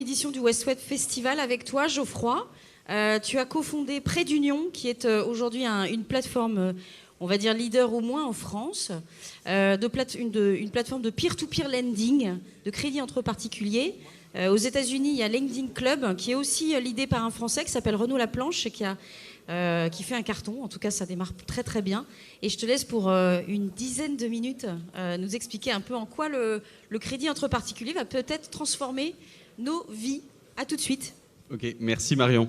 édition du West-Web Festival avec toi, Geoffroy. Tu as cofondé Prêt d'Union, qui est aujourd'hui une plateforme, on va dire leader au moins en France, une plateforme de peer-to-peer lending, de crédit entre particuliers. Aux États-Unis, il y a Lending Club, qui est aussi l'idée par un Français qui s'appelle Renaud Laplanche et qui fait un carton. En tout cas, ça démarre très très bien. Et je te laisse pour une dizaine de minutes nous expliquer un peu en quoi le crédit entre particuliers va peut-être transformer nos vies. À tout de suite. Ok, merci Marion.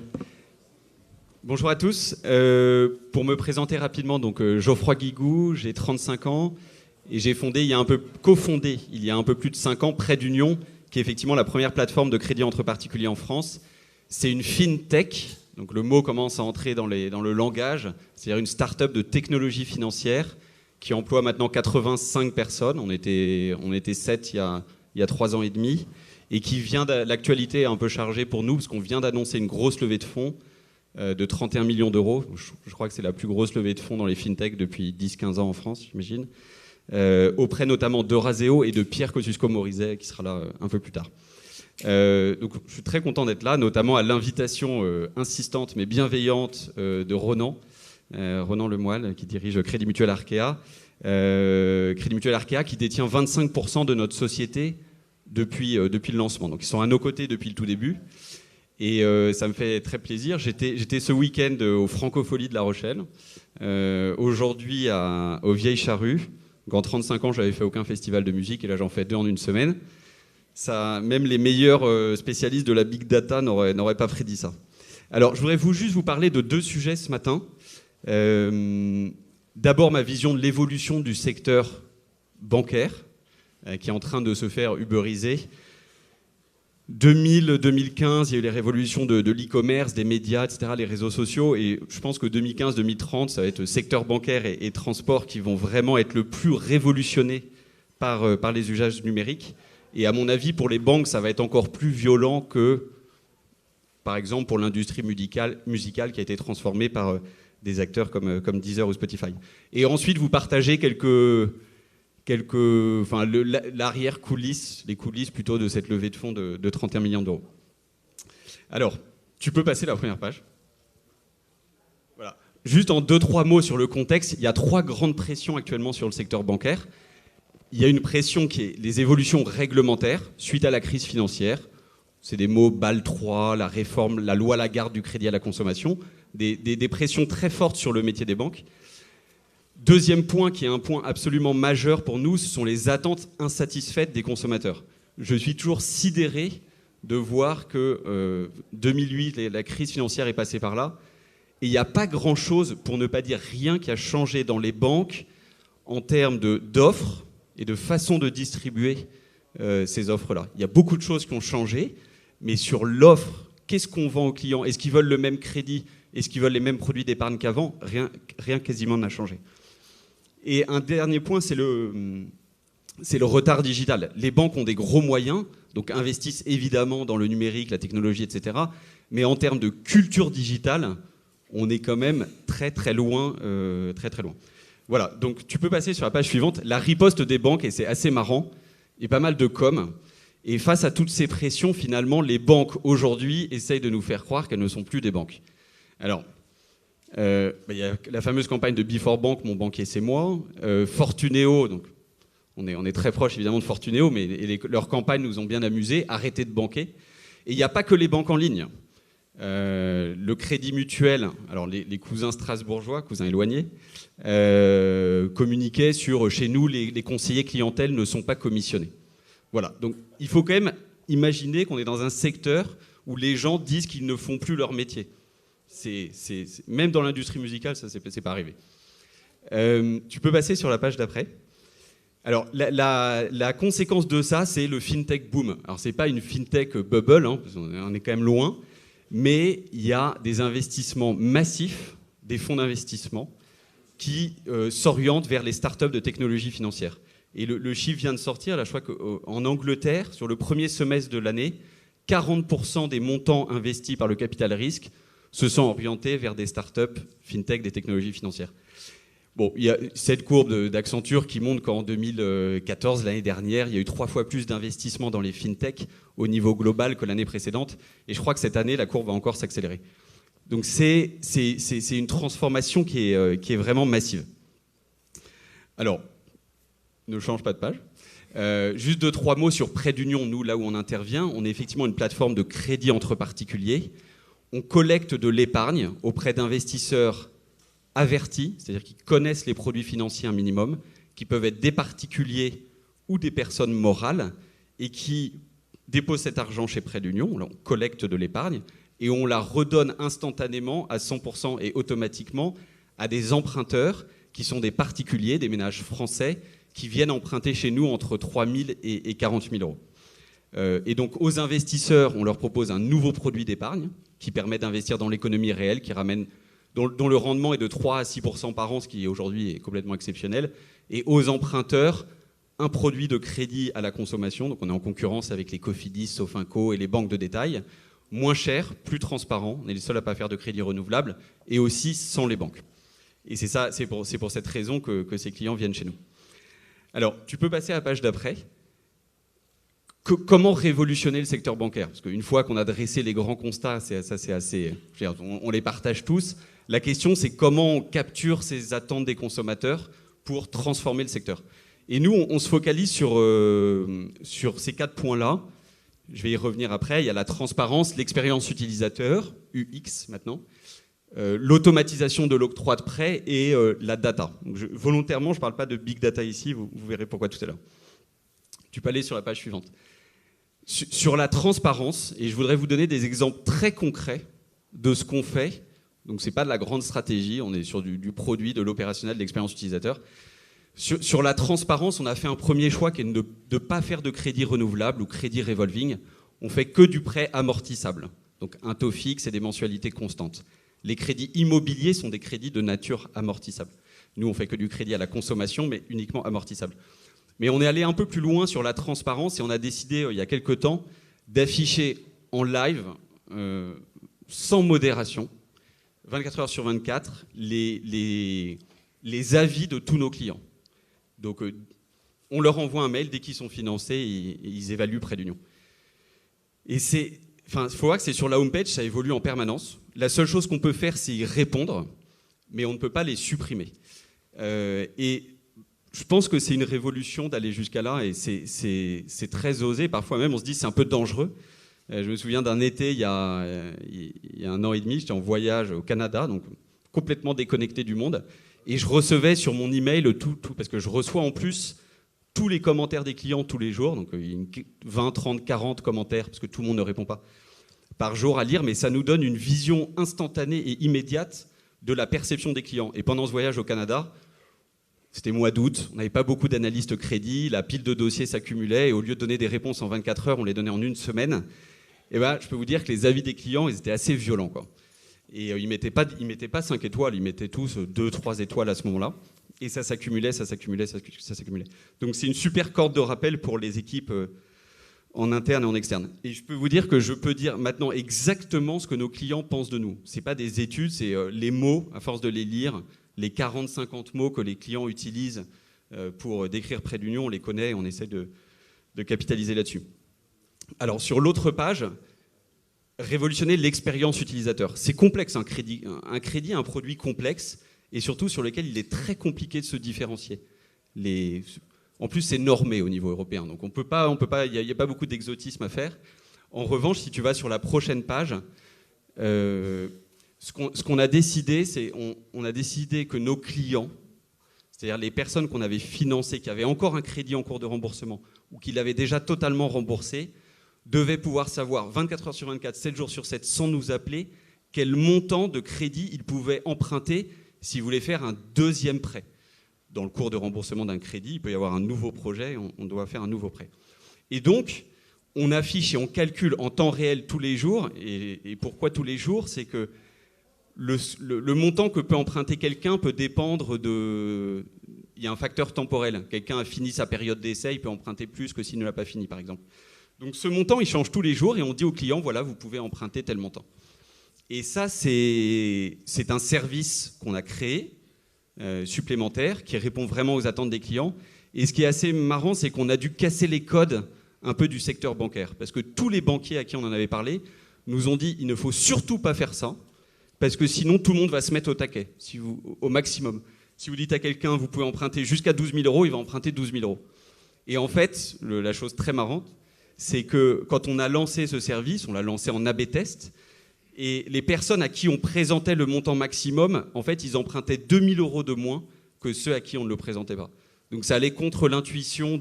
Bonjour à tous. Pour me présenter rapidement, donc Geoffroy Guigou, j'ai 35 ans et j'ai cofondé il y a un peu plus de 5 ans Prêt d'Union, qui est effectivement la première plateforme de crédit entre particuliers en France. C'est une fintech, donc le mot commence à entrer dans le langage, c'est-à-dire une start-up de technologie financière qui emploie maintenant 85 personnes. On était 7 il y a 3 ans et demi, et qui l'actualité est un peu chargée pour nous, parce qu'on vient d'annoncer une grosse levée de fonds de 31 millions d'euros. Je crois que c'est la plus grosse levée de fonds dans les fintechs depuis 10-15 ans en France, j'imagine. Auprès notamment d'Euraseo et de Pierre Kosciusko-Morizet, qui sera là un peu plus tard. Donc, je suis très content d'être là, notamment à l'invitation insistante mais bienveillante de Ronan Lemoyle, qui dirige Crédit Mutuel Arkea. Crédit Mutuel Arkea qui détient 25% de notre société depuis le lancement. Donc ils sont à nos côtés depuis le tout début. Et ça me fait très plaisir. J'étais ce week-end aux Francopholies de La Rochelle. Aujourd'hui aux Vieilles Charrues. En 35 ans, je n'avais fait aucun festival de musique, et là j'en fais 2 en une semaine. Ça, même les meilleurs spécialistes de la big data n'auraient pas prédit ça. Alors, je voudrais juste vous parler de 2 sujets ce matin. D'abord, ma vision de l'évolution du secteur bancaire, qui est en train de se faire uberiser. 2000-2015, il y a eu les révolutions de l'e-commerce, des médias, etc., les réseaux sociaux, et je pense que 2015-2030, ça va être le secteur bancaire et transport qui vont vraiment être le plus révolutionnés par les usages numériques. Et à mon avis, pour les banques, ça va être encore plus violent que, par exemple, pour l'industrie musicale qui a été transformée par des acteurs comme Deezer ou Spotify. Et ensuite, vous partagez l'arrière-coulisses, les coulisses plutôt de cette levée de fonds de 31 millions d'euros. Alors, tu peux passer la première page. Voilà. Juste en 2-3 mots sur le contexte, il y a 3 grandes pressions actuellement sur le secteur bancaire. Il y a une pression qui est les évolutions réglementaires suite à la crise financière. C'est des mots BAL 3, la réforme, la loi Lagarde du crédit à la consommation, des pressions très fortes sur le métier des banques. Deuxième point, qui est un point absolument majeur pour nous, ce sont les attentes insatisfaites des consommateurs. Je suis toujours sidéré de voir que 2008, la crise financière est passée par là, et il n'y a pas grand-chose, pour ne pas dire rien, qui a changé dans les banques en termes d'offres et de façon de distribuer ces offres-là. Il y a beaucoup de choses qui ont changé, mais sur l'offre, qu'est-ce qu'on vend aux clients? Est-ce qu'ils veulent le même crédit? Est-ce qu'ils veulent les mêmes produits d'épargne qu'avant? Rien quasiment n'a changé. Et un dernier point, c'est le retard digital. Les banques ont des gros moyens, donc investissent évidemment dans le numérique, la technologie, etc. Mais en termes de culture digitale, on est quand même très très loin. Très loin. Voilà, donc tu peux passer sur la page suivante. La riposte des banques, et c'est assez marrant, et pas mal de com'. Et face à toutes ces pressions, finalement, les banques aujourd'hui essayent de nous faire croire qu'elles ne sont plus des banques. Alors, il y a la fameuse campagne de Before Bank, mon banquier c'est moi. Fortunéo, donc on est très proche évidemment de Fortunéo, mais leurs campagnes nous ont bien amusés. Arrêtez de banquer. Et il n'y a pas que les banques en ligne. Le Crédit Mutuel, alors les cousins strasbourgeois, cousins éloignés, communiquaient sur chez nous les conseillers clientèle ne sont pas commissionnés. Voilà, donc il faut quand même imaginer qu'on est dans un secteur où les gens disent qu'ils ne font plus leur métier. Même dans l'industrie musicale, ça c'est pas arrivé. Tu peux passer sur la page d'après. Alors la conséquence de ça, c'est le fintech boom. Alors c'est pas une fintech bubble, hein, parce qu'on est quand même loin, mais il y a des investissements massifs, des fonds d'investissement qui s'orientent vers les startups de technologie financière. Et le chiffre vient de sortir, là je crois qu'en Angleterre, sur le premier semestre de l'année, 40% des montants investis par le capital risque se sont orientés vers des startups fintech, des technologies financières. Bon, il y a cette courbe d'Accenture qui montre qu'en 2014, l'année dernière, il y a eu 3 fois plus d'investissements dans les fintech au niveau global que l'année précédente. Et je crois que cette année, la courbe va encore s'accélérer. Donc c'est une transformation qui est vraiment massive. Alors, ne change pas de page. Juste 2-3 mots sur Prêt d'Union, nous, là où on intervient. On est effectivement une plateforme de crédit entre particuliers. On collecte de l'épargne auprès d'investisseurs avertis, c'est-à-dire qui connaissent les produits financiers un minimum, qui peuvent être des particuliers ou des personnes morales, et qui déposent cet argent chez Prêt d'Union. On collecte de l'épargne, et on la redonne instantanément à 100% et automatiquement à des emprunteurs qui sont des particuliers, des ménages français, qui viennent emprunter chez nous entre 3 000 et 40 000 euros. Et donc aux investisseurs, on leur propose un nouveau produit d'épargne qui permet d'investir dans l'économie réelle, dont le rendement est de 3 à 6% par an, ce qui aujourd'hui est complètement exceptionnel. Et aux emprunteurs, un produit de crédit à la consommation, donc on est en concurrence avec les Cofidis, Sofinco et les banques de détail, moins cher, plus transparent, on est les seuls à ne pas faire de crédit renouvelable, et aussi sans les banques. Et c'est pour cette raison que ces clients viennent chez nous. Alors, tu peux passer à la page d'après. Comment révolutionner le secteur bancaire? Parce qu'une fois qu'on a dressé les grands constats, on les partage tous. La question, c'est comment on capture ces attentes des consommateurs pour transformer le secteur. Et nous, on se focalise sur ces 4 points-là. Je vais y revenir après. Il y a la transparence, l'expérience utilisateur, UX maintenant, l'automatisation de l'octroi de prêts et la data. Donc volontairement, je ne parle pas de big data ici, vous verrez pourquoi tout à l'heure. Tu peux aller sur la page suivante. Sur la transparence, et je voudrais vous donner des exemples très concrets de ce qu'on fait. Donc ce n'est pas de la grande stratégie, on est sur du produit, de l'opérationnel, de l'expérience utilisateur. Sur la transparence, on a fait un premier choix qui est de ne pas faire de crédit renouvelable ou crédit revolving. On fait que du prêt amortissable. Donc un taux fixe et des mensualités constantes. Les crédits immobiliers sont des crédits de nature amortissable. Nous, on fait que du crédit à la consommation, mais uniquement amortissable. Mais on est allé un peu plus loin sur la transparence et on a décidé, il y a quelques temps, d'afficher en live, sans modération, 24 heures sur 24, les avis de tous nos clients. Donc, on leur envoie un mail dès qu'ils sont financés et ils évaluent Prêt d'Union. Et il faut voir que c'est sur la homepage, ça évolue en permanence. La seule chose qu'on peut faire, c'est y répondre, mais on ne peut pas les supprimer. Et je pense que c'est une révolution d'aller jusqu'à là, et c'est très osé. Parfois même, on se dit c'est un peu dangereux. Je me souviens d'un été, il y a 1 an et demi, j'étais en voyage au Canada, donc complètement déconnecté du monde, et je recevais sur mon email tout, parce que je reçois en plus tous les commentaires des clients tous les jours, donc 20, 30, 40 commentaires, parce que tout le monde ne répond pas, par jour à lire, mais ça nous donne une vision instantanée et immédiate de la perception des clients. Et pendant ce voyage au Canada, c'était mois d'août, on n'avait pas beaucoup d'analystes crédit, la pile de dossiers s'accumulait, et au lieu de donner des réponses en 24 heures, on les donnait en 1 semaine. Et ben, je peux vous dire que les avis des clients, ils étaient assez violents, quoi. Et ils mettaient pas 5 étoiles, ils mettaient tous 2, 3 étoiles à ce moment-là. Et ça s'accumulait. Donc c'est une super corde de rappel pour les équipes en interne et en externe. Et je peux vous dire que je peux dire maintenant exactement ce que nos clients pensent de nous. Ce n'est pas des études, c'est les mots, à force de les lire, les 40-50 mots que les clients utilisent pour décrire Prêt d'Union, on les connaît, on essaie de capitaliser là-dessus. Alors sur l'autre page, révolutionner l'expérience utilisateur. C'est complexe, un crédit, un produit complexe, et surtout sur lequel il est très compliqué de se différencier. En plus, c'est normé au niveau européen, donc il n'y a pas beaucoup d'exotisme à faire. En revanche, si tu vas sur la prochaine page, ce qu'on a décidé, c'est on a décidé que nos clients, c'est-à-dire les personnes qu'on avait financées, qui avaient encore un crédit en cours de remboursement, ou qui l'avaient déjà totalement remboursé, devaient pouvoir savoir 24 heures sur 24, 7 jours sur 7, sans nous appeler, quel montant de crédit ils pouvaient emprunter s'ils voulaient faire un deuxième prêt. Dans le cours de remboursement d'un crédit, il peut y avoir un nouveau projet, on doit faire un nouveau prêt. Et donc, on affiche et on calcule en temps réel tous les jours. Et pourquoi tous les jours? C'est que le montant que peut emprunter quelqu'un peut dépendre de... Il y a un facteur temporel. Quelqu'un a fini sa période d'essai, il peut emprunter plus que s'il ne l'a pas fini, par exemple. Donc ce montant, il change tous les jours et on dit au client, voilà, vous pouvez emprunter tel montant. Et ça, c'est un service qu'on a créé supplémentaire qui répond vraiment aux attentes des clients. Et ce qui est assez marrant, c'est qu'on a dû casser les codes un peu du secteur bancaire. Parce que tous les banquiers à qui on en avait parlé nous ont dit il ne faut surtout pas faire ça, parce que sinon tout le monde va se mettre au taquet, au maximum. Si vous dites à quelqu'un vous pouvez emprunter jusqu'à 12 000 euros, il va emprunter 12 000 euros. Et en fait, la chose très marrante, c'est que quand on a lancé ce service, on l'a lancé en A/B test, et les personnes à qui on présentait le montant maximum, en fait, ils empruntaient 2 000 euros de moins que ceux à qui on ne le présentait pas. Donc ça allait contre l'intuition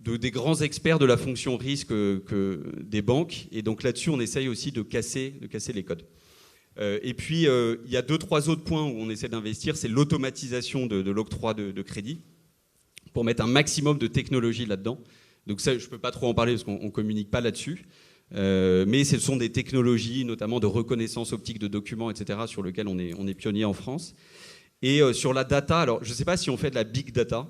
des grands experts de la fonction risque des banques. Et donc là-dessus, on essaye aussi de casser les codes. Et puis, il y a 2-3 autres points où on essaie d'investir. C'est l'automatisation de l'octroi de crédit pour mettre un maximum de technologie là-dedans. Donc ça, je ne peux pas trop en parler parce qu'on ne communique pas là-dessus. Mais ce sont des technologies, notamment de reconnaissance optique de documents, etc., sur lesquelles on est pionnier en France. Et sur la data, alors je ne sais pas si on fait de la big data,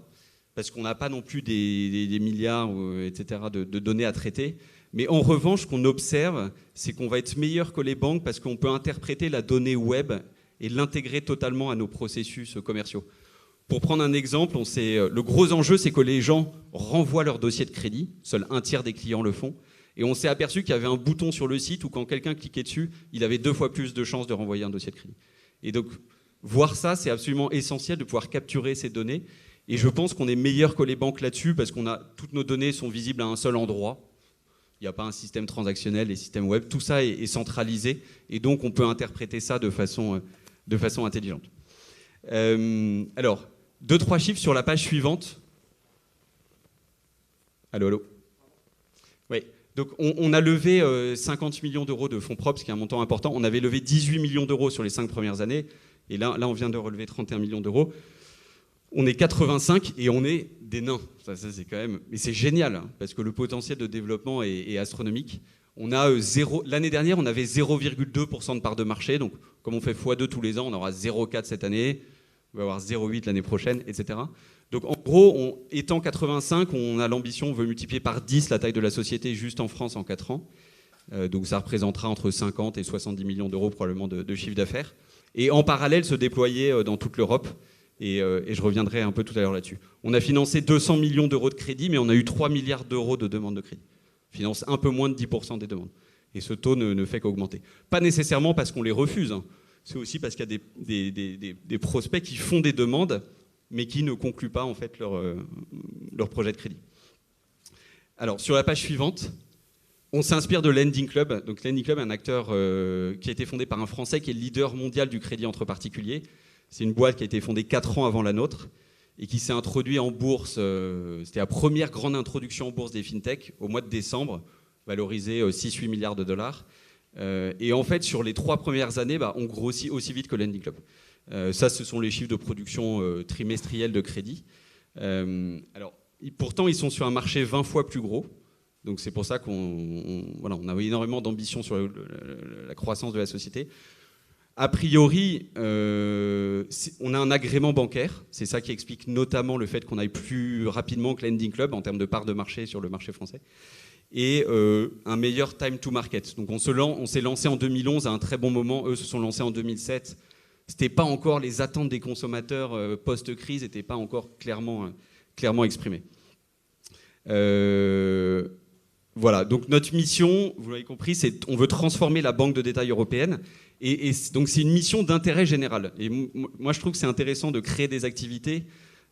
parce qu'on n'a pas non plus des milliards, etc., de données à traiter. Mais en revanche, ce qu'on observe, c'est qu'on va être meilleur que les banques parce qu'on peut interpréter la donnée web et l'intégrer totalement à nos processus commerciaux. Pour prendre un exemple, le gros enjeu, c'est que les gens renvoient leur dossier de crédit. Seul un tiers des clients le font. Et on s'est aperçu qu'il y avait un bouton sur le site où quand quelqu'un cliquait dessus, il avait 2 fois plus de chances de renvoyer un dossier de crédit. Et donc, voir ça, c'est absolument essentiel de pouvoir capturer ces données. Et je pense qu'on est meilleur que les banques là-dessus parce toutes nos données sont visibles à un seul endroit. Il n'y a pas un système transactionnel, les systèmes web. Tout ça est centralisé. Et donc, on peut interpréter ça de façon intelligente. Alors, 2-3 chiffres sur la page suivante. Allô. Oui. Donc, on a levé 50 millions d'euros de fonds propres, ce qui est un montant important. On avait levé 18 millions d'euros sur les 5 premières années. Et là, on vient de relever 31 millions d'euros. On est 85 et on est des nains. Ça c'est quand même... Mais c'est génial, hein, parce que le potentiel de développement est astronomique. On a l'année dernière, on avait 0,2% de part de marché. Donc, comme on fait x2 tous les ans, on aura 0,4 cette année. On va avoir 0,8 l'année prochaine, etc. Donc, en gros, étant 85, on a l'ambition, on veut multiplier par 10 la taille de la société juste en France en 4 ans. Donc, ça représentera entre 50 et 70 millions d'euros probablement de chiffre d'affaires. Et en parallèle, se déployer dans toute l'Europe. Et je reviendrai un peu tout à l'heure là-dessus. On a financé 200 millions d'euros de crédit, mais on a eu 3 milliards d'euros de demandes de crédit. On finance un peu moins de 10% des demandes. Et ce taux ne fait qu'augmenter. Pas nécessairement parce qu'on les refuse, hein. C'est aussi parce qu'il y a des prospects qui font des demandes, mais qui ne concluent pas en fait leur projet de crédit. Alors, sur la page suivante, on s'inspire de Lending Club. Donc, Lending Club est un acteur qui a été fondé par un Français qui est le leader mondial du crédit entre particuliers. C'est une boîte qui a été fondée 4 ans avant la nôtre et qui s'est introduite en bourse. C'était la première grande introduction en bourse des fintechs au mois de décembre, valorisée 6-8 milliards de dollars. Et en fait, sur les 3 premières années, on grossit aussi vite que Lending Club. Ça, ce sont les chiffres de production trimestriels de crédit. Alors, pourtant, ils sont sur un marché 20 fois plus gros. Donc, c'est pour ça qu'on a énormément d'ambition sur la croissance de la société. A priori, on a un agrément bancaire. C'est ça qui explique notamment le fait qu'on aille plus rapidement que Lending Club en termes de part de marché sur le marché français. Et un meilleur time to market. Donc on s'est lancé en 2011 à un très bon moment. Eux se sont lancés en 2007. C'était pas encore les attentes des consommateurs post-crise, n'étaient pas encore clairement exprimées. Voilà. Donc notre mission, vous l'avez compris, c'est on veut transformer la banque de détail européenne. Et donc c'est une mission d'intérêt général. Et moi je trouve que c'est intéressant de créer des activités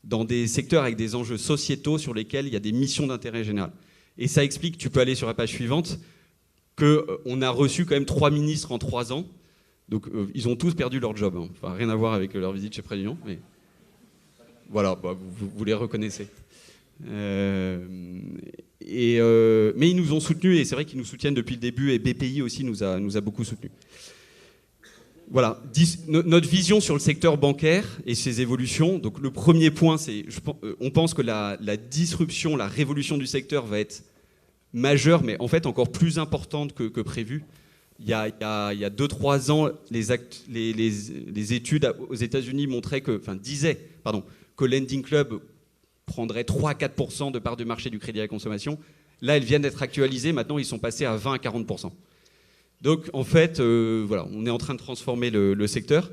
dans des secteurs avec des enjeux sociétaux sur lesquels il y a des missions d'intérêt général. Et ça explique, tu peux aller sur la page suivante, qu'on a reçu quand même 3 ministres en 3 ans. Donc ils ont tous perdu leur job. Hein. Enfin, rien à voir avec leur visite chez Préunion. Mais voilà, vous les reconnaissez. Mais ils nous ont soutenus, et c'est vrai qu'ils nous soutiennent depuis le début, et BPI aussi nous a beaucoup soutenus. Voilà, notre vision sur le secteur bancaire et ses évolutions. Donc le premier point, c'est on pense que la disruption, la révolution du secteur va être majeure, mais en fait encore plus importante que prévu. Il y a 2-3 ans, les études aux États-Unis disaient que Lending Club prendrait 3-4% de part de marché du crédit à la consommation. Là, elles viennent d'être actualisées. Maintenant, ils sont passés à 20-40%. Donc, en fait, on est en train de transformer le secteur.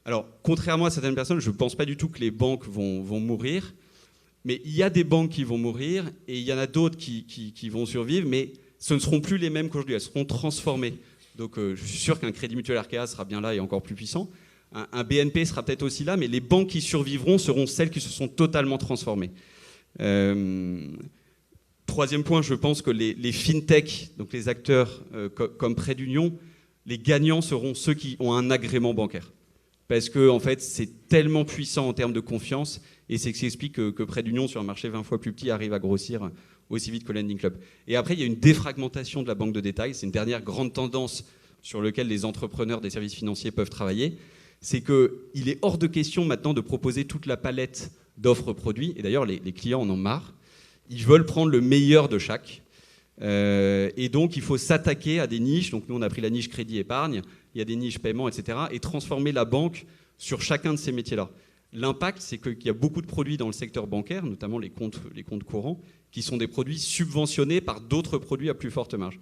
Alors, contrairement à certaines personnes, je ne pense pas du tout que les banques vont mourir, mais il y a des banques qui vont mourir et il y en a d'autres qui vont survivre, mais ce ne seront plus les mêmes qu'aujourd'hui, elles seront transformées. Donc je suis sûr qu'un Crédit Mutuel Arkea sera bien là et encore plus puissant. Un BNP sera peut-être aussi là, mais les banques qui survivront seront celles qui se sont totalement transformées. Troisième point, je pense que les fintech, donc les acteurs comme Prêt d'Union, les gagnants seront ceux qui ont un agrément bancaire. Parce que en fait, c'est tellement puissant en termes de confiance, et c'est ce qui explique que Prêt d'Union, sur un marché 20 fois plus petit, arrive à grossir aussi vite que Lending Club. Et après, il y a une défragmentation de la banque de détail. C'est une dernière grande tendance sur laquelle les entrepreneurs des services financiers peuvent travailler. C'est qu'il est hors de question maintenant de proposer toute la palette d'offres produits. Et d'ailleurs, les clients en ont marre. Ils veulent prendre le meilleur de chaque. Et donc, il faut s'attaquer à des niches. Donc, nous, on a pris la niche crédit-épargne. Il y a des niches paiement, etc. Et transformer la banque sur chacun de ces métiers-là. L'impact, c'est qu'il y a beaucoup de produits dans le secteur bancaire, notamment les comptes courants, qui sont des produits subventionnés par d'autres produits à plus forte marge.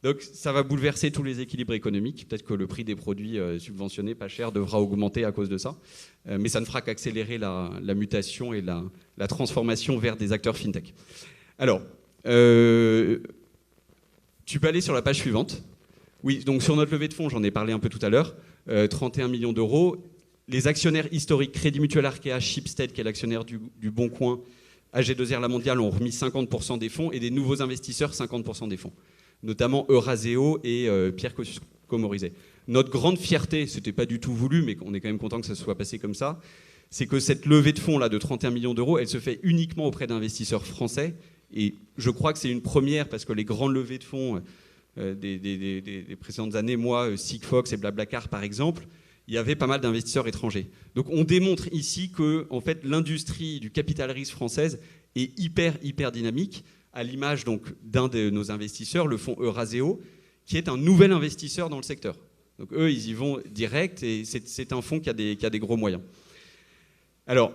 Donc ça va bouleverser tous les équilibres économiques. Peut-être que le prix des produits subventionnés pas chers devra augmenter à cause de ça. Mais ça ne fera qu'accélérer la mutation et la transformation vers des acteurs fintech. Alors, tu peux aller sur la page suivante. Oui, donc sur notre levée de fonds, j'en ai parlé un peu tout à l'heure, 31 millions d'euros. Les actionnaires historiques, Crédit Mutuel Arkea, Schibsted, qui est l'actionnaire du Bon Coin, AG2R La Mondiale, ont remis 50% des fonds, et des nouveaux investisseurs, 50% des fonds, notamment Euraseo et Pierre Commorizet. Notre grande fierté, ce n'était pas du tout voulu, mais on est quand même content que ça se soit passé comme ça, c'est que cette levée de fonds là, de 31 millions d'euros, elle se fait uniquement auprès d'investisseurs français, et je crois que c'est une première, parce que les grandes levées de fonds des précédentes années, moi, Sigfox et Blablacar par exemple, il y avait pas mal d'investisseurs étrangers. Donc on démontre ici que en fait, l'industrie du capital risque française est hyper dynamique, à l'image donc d'un de nos investisseurs, le fonds Euraseo, qui est un nouvel investisseur dans le secteur. Donc eux, ils y vont direct, et c'est un fonds qui a des gros moyens. Alors,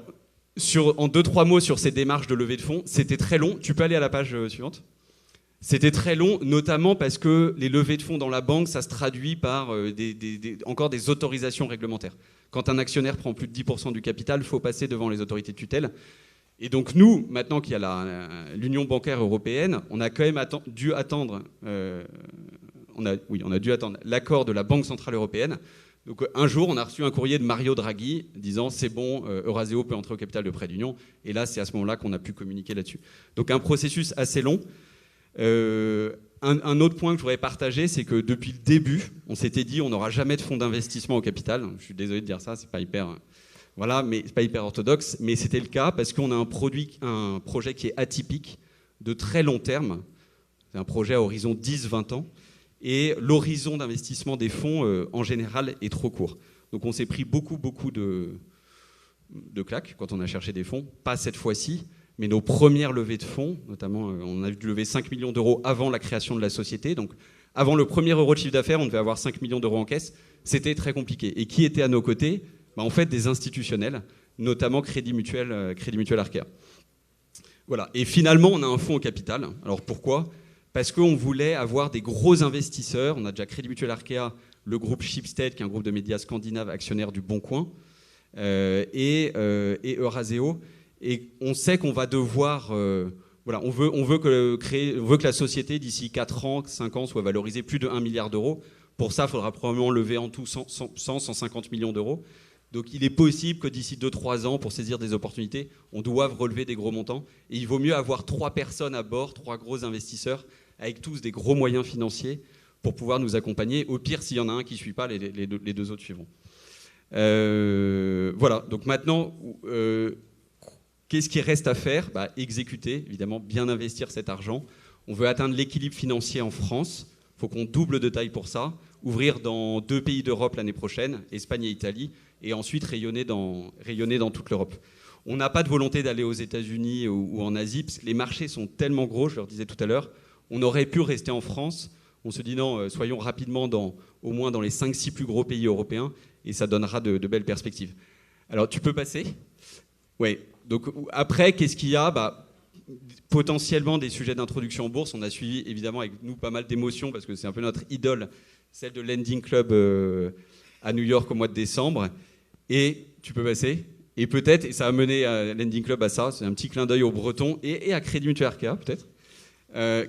en 2-3 mots sur ces démarches de levée de fonds, c'était très long. Tu peux aller à la page suivante. C'était très long, notamment parce que les levées de fonds dans la banque, ça se traduit par encore des autorisations réglementaires. Quand un actionnaire prend plus de 10% du capital, il faut passer devant les autorités de tutelle. Et donc nous, maintenant qu'il y a l'Union bancaire européenne, on a quand même dû attendre, on a dû attendre l'accord de la Banque centrale européenne. Donc un jour, on a reçu un courrier de Mario Draghi disant c'est bon, Euraseo peut entrer au capital de Prêt d'Union. Et là, c'est à ce moment-là qu'on a pu communiquer là-dessus. Donc un processus assez long. Un autre point que je voudrais partager, c'est que depuis le début, on s'était dit on n'aura jamais de fonds d'investissement au capital. Je suis désolé de dire ça, c'est pas hyper orthodoxe, mais c'était le cas parce qu'on a un projet qui est atypique, de très long terme. C'est un projet à horizon 10-20 ans, et l'horizon d'investissement des fonds en général est trop court. Donc on s'est pris beaucoup de claques quand on a cherché des fonds, pas cette fois-ci. Mais nos premières levées de fonds, notamment, on a dû lever 5 millions d'euros avant la création de la société. Donc, avant le premier euro de chiffre d'affaires, on devait avoir 5 millions d'euros en caisse. C'était très compliqué. Et qui était à nos côtés ? En fait, des institutionnels, notamment Crédit Mutuel Arkea. Voilà. Et finalement, on a un fonds au capital. Alors, pourquoi ? Parce qu'on voulait avoir des gros investisseurs. On a déjà Crédit Mutuel Arkea, le groupe Schibsted, qui est un groupe de médias scandinaves, actionnaire du Bon Coin, et Euraseo. Et on sait qu'on va devoir... on veut que la société, d'ici 4 ans, 5 ans, soit valorisée plus de 1 milliard d'euros. Pour ça, il faudra probablement lever en tout 150 millions d'euros. Donc il est possible que d'ici 2-3 ans, pour saisir des opportunités, on doive relever des gros montants. Et il vaut mieux avoir 3 personnes à bord, 3 gros investisseurs, avec tous des gros moyens financiers, pour pouvoir nous accompagner. Au pire, s'il y en a un qui ne suit pas, les 2 autres suivront. Voilà, donc maintenant... Qu'est-ce qui reste à faire ? Exécuter, évidemment, bien investir cet argent. On veut atteindre l'équilibre financier en France. Il faut qu'on double de taille pour ça. Ouvrir dans 2 pays d'Europe l'année prochaine, Espagne et Italie, et ensuite rayonner dans toute l'Europe. On n'a pas de volonté d'aller aux États-Unis ou en Asie, parce que les marchés sont tellement gros, je leur disais tout à l'heure. On aurait pu rester en France. On se dit non, soyons rapidement au moins dans les 5-6 plus gros pays européens, et ça donnera de belles perspectives. Alors, tu peux passer ? Oui. Donc après, qu'est-ce qu'il y a ? Potentiellement des sujets d'introduction en bourse. On a suivi évidemment avec nous pas mal d'émotions parce que c'est un peu notre idole, celle de Lending Club à New York au mois de décembre. Et tu peux passer. Et peut-être, et ça a mené à Landing Club à ça, c'est un petit clin d'œil aux Bretons et à Crédit Mutuel Arkea peut-être.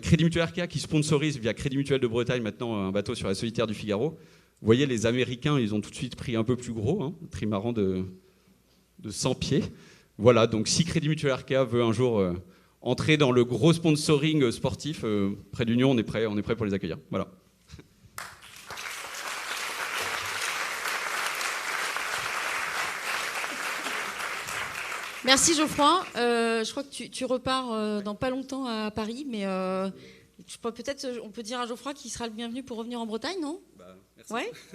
Crédit Mutuel Arkea qui sponsorise via Crédit Mutuel de Bretagne maintenant un bateau sur la Solitaire du Figaro. Vous voyez, les Américains, ils ont tout de suite pris un peu plus gros, un trimaran de 100 pieds. Voilà, donc si Crédit Mutuel Arkea veut un jour entrer dans le gros sponsoring sportif, près d'Union, on est prêt pour les accueillir. Voilà. Merci Geoffroy. Je crois que tu repars dans pas longtemps à Paris, mais peut-être on peut dire à Geoffroy qu'il sera le bienvenu pour revenir en Bretagne, non ? Merci. Ouais.